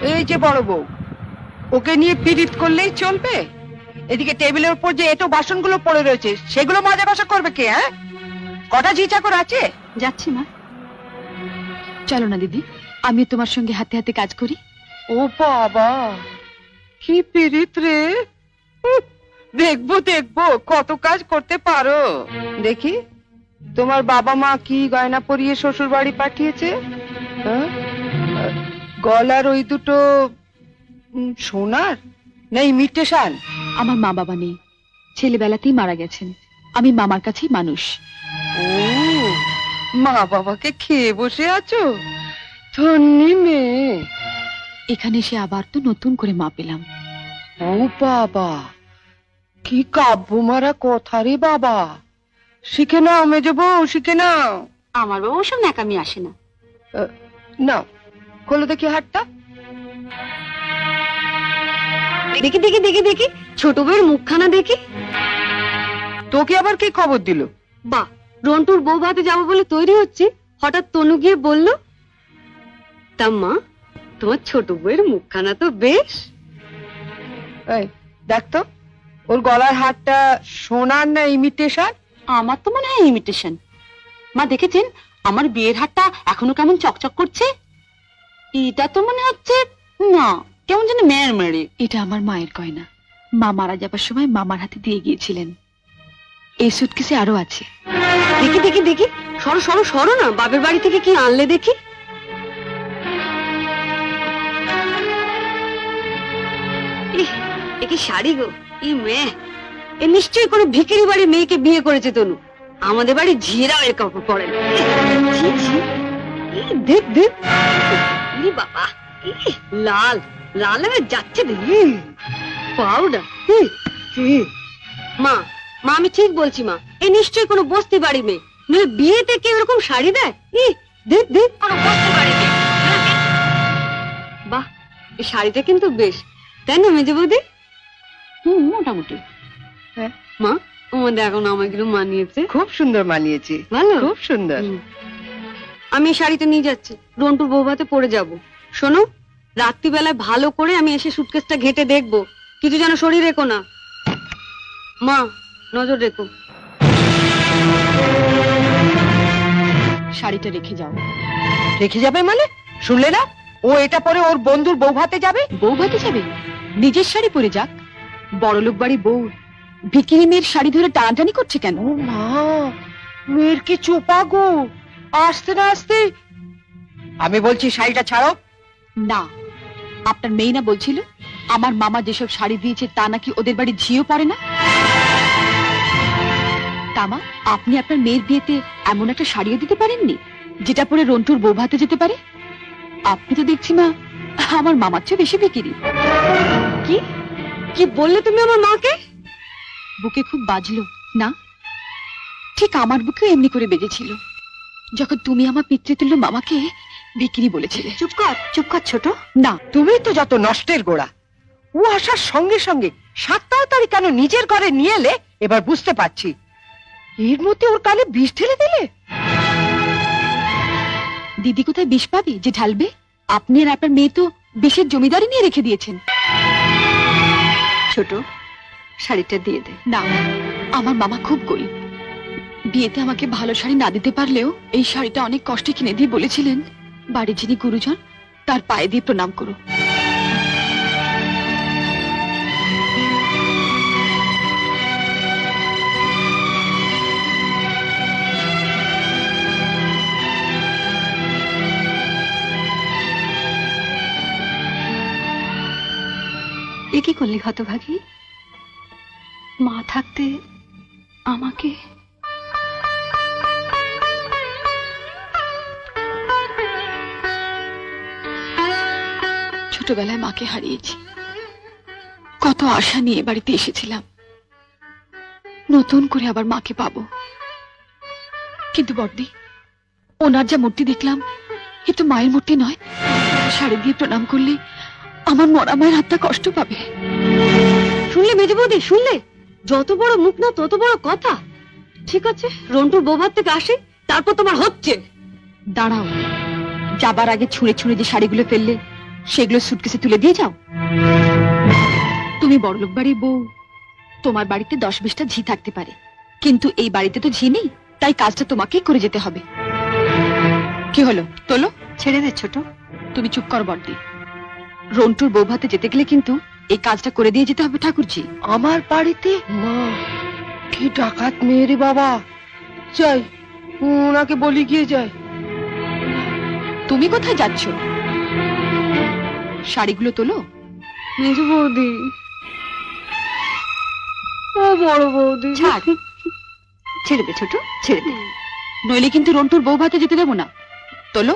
এই যে বড় বউ, ওকে নিয়ে পীড়িত করলেই চলবে? এদিকে টেবিলের উপর যে এটো বাসনগুলো পড়ে রয়েছে সেগুলো মাজা কষা করবে কে? হ্যাঁ, কটা ঝি চাকর আছে? যাচ্ছি মা। চলো না দিদি, আমিও তোমার সঙ্গে হাতে হাতে কাজ করি। ও বাবা, কি পীড়িত রে! দেখবো দেখবো কত কাজ করতে পারো। দেখি তোমার বাবা মা কি গয়না পরিয়ে শ্বশুর বাড়ি পাঠিয়েছে। হ্যাঁ? গলার ওই দুটো সোনার না ইমিটেশন? আমার মা বাবা নেই, ছেলেবেলাতেই মারা গেছেন। আমি মামার কাছেই মানুষ। ও, মা বাবাকে খেয়ে বসে আছো? ধন্যি মেয়ে। এখানে এসে আবার তো নতুন করে মা পেলাম। ও বাবা, কি কাব্য মারা কথা রে বাবা! শিখে নাও মেজো বউ, শিখে নাও। আমার বাবা ওসব ন্যাকামি আসে না। নাও, খোলো দেখি হাতটা। দেখি দেখি দেখি দেখি, ছোট বউয়ের মুখখানা দেখি। তোকে আবার কি খবর দিল? বাহ, রন্টুর বউ ভাতে যাবো বলে তৈরি হচ্ছে, হঠাৎ তনু গিয়ে বলল, তা মা তোমার ছোট বউয়ের মুখখানা তো বেশ। এই দেখ তো, ওর গলার হারটা সোনার না ইমিটেশন? আমার তো মনে হয় ইমিটেশন। মা দেখেছেন আমার বিয়ের হারটা এখনো কেমন চকচক করছে? এটা তো মনে হচ্ছে না, কেমন যেন মেয়ের মেরে। এটা আমার মায়ের গয়না, মা মারা যাবার সময় মামার হাতে দিয়ে গিয়েছিলেন। এই সুটকেসে আরো আছে। দেখি দেখি দেখি, সরো সরো সরো না, বাপের বাড়ি থেকে কি আনলে দেখি। এ কি শাড়ি গো! ই মেয়ে, এ নিশ্চয়ই কোনো ভিখারি বাড়ির মেয়েকে বিয়ে করেছে তনু। আমাদের বাড়ি ঝিরাও এর কাপড় পরে না। দেখ দেখ, বাবা লাল লাল হয়ে যাচ্ছে দেখি। পাউডার। মা মা আমি ঠিক বলছি মা, এ নিশ্চয়ই কোনো বস্তি বাড়ি মেয়ে, নইলে বিয়েতে কেউ এরকম শাড়ি দেয়? দেখ দেখ, কোনো বস্তি বাড়ি মেয়ে। বাহ, এই শাড়িটা কিন্তু বেশ, তাই না মেজে বৌদি? মোটামুটি। হ্যাঁ মা, আমাদের এখন আমাগুলো মানিয়েছে। খুব সুন্দর মানিয়েছে, ভালো, খুব সুন্দর। আমি এই শাড়িটা নিয়ে যাচ্ছি, রন্টুর বউ ভাতে পরে যাব। শোনো, রাত্রিবেলায় ভালো করে আমি এসে সুটকেসটা ঘেটে দেখবো, কিছু যেন শরীর রেখো না। মা নজর রেখো। শাড়িটা রেখে যাও। রেখে যাবে মানে? শুনলে না, ও এটা পরে ওর বন্ধুর বউ ভাতে যাবে। বউ ভাতে যাবে? নিজের শাড়ি পরে যাক। বড়লোক বাড়ি বউ ভিখিরি মেয়ের শাড়ি ধরে টানাটানি করছে কেন? ও মা, মেয়ের কি চোপা গো! আসতে না আসতে। আমি বলছি শাড়িটা ছাড়ো। না, আপনার মেয়ে না বলছিল আমার মামা যেসব শাড়ি দিয়েছে তা নাকি ওদের বাড়ি ঝিও পড়ে না? তামা, আপনি আপনার মেয়ের বিয়েতে এমন একটা শাড়িও দিতে পারেননি যেটা পরে রন্টুর বউ ভাতে যেতে পারে? আপনি তো দেখছি মা আমার মামার চেয়ে বেশি বিকিরি। কি কি বললে তুমি আমার মাকে? বুকে খুব বাজলো না? ঠিক আমার বুকেও এমনি করে বেজেছিল যখন তুমি আমার পিতৃতুল্য মামাকে বিক্রি বলেছিলে। চুপ কর ছোট। না, তুমি তো যত নষ্টের গোড়া। ও আসার সঙ্গে সঙ্গে 7 তাড়াতাড়ি কেন নিজের ঘরে নিয়ে এলে এবার বুঝতে পারছি। এর মধ্যে ওর কালে বিষ ঢেলে দিলে। দিদি কোথায় বিষ পাবি যে ঢালবে? আপনি আর আপনার মেয়ে তো বিষের জমিদারি নিয়ে রেখে দিয়েছেন। ছোট, শাড়িটা দিয়ে দে। না, আমার মামা খুব গরিব, বিয়েতে আমাকে ভালো শাড়ি না দিতে পারলেও এই শাড়িটা অনেক কষ্টে কিনে দিয়ে বলেছিলেন বাড়ি যিনি গুরুজন তার পায়ে দিয়ে প্রণাম করো। এ কি করলি হতভাগী? মা থাকতে আমাকে। ছোটবেলায় মাকে হারিয়েছি, কত আশা নিয়ে বাড়িতে এসেছিলাম, নতুন করে আবার মাকে পাবো। কিন্তু বড়দি, ওনার যা মূর্তি দেখলাম এ তো মায়ের মূর্তি নয়। শাড়ি দিয়ে প্রণাম করলে আমার মরা মায়ের হাতটা কষ্ট পাবে। শুনলে মেজে বৌদি, শুনলে? যত বড় মুখ না তত বড় কথা। ঠিক আছে, রন্টুর বৌভাত থেকে আসে, তারপর তোমার হচ্ছে। দাঁড়াও, যাবার আগে ছুঁড়ে ছুঁড়ে যে শাড়িগুলো ফেললে সেগুলো সুটকেসে তুলে দিয়ে যাও। তুমি বড়লোক বাড়ির বউ, তোমার বাড়িতে 10-20টা ঝি থাকতে পারে, কিন্তু এই বাড়িতে তো ঝি নেই, তাই কাজটা তোমাকেই করে যেতে হবে। কি হলো, তোলো। ছেড়ে দে ছোট। তুমি চুপ কর বড়দি। রন্টুর বউ ভাতে যেতে গেলে কিন্তু এই কাজটা করে দিয়ে যেতে হবে ঠাকুরজি। আমার বাড়িতে? মা, কি ডাকাত মেয়ে রে বাবা। যাই, ওনাকে বলি গিয়ে যায়। তুমি কোথায় যাচ্ছ? শাড়িগুলো তোলো। মেজো বৌদি, ও বড় বৌদি, ছাড়, ছেড়ে দে ছোট, ছেড়ে দে, নইলে কিন্তু রন্টুর বউ ভাতে যেতে দেবো না। তোলো।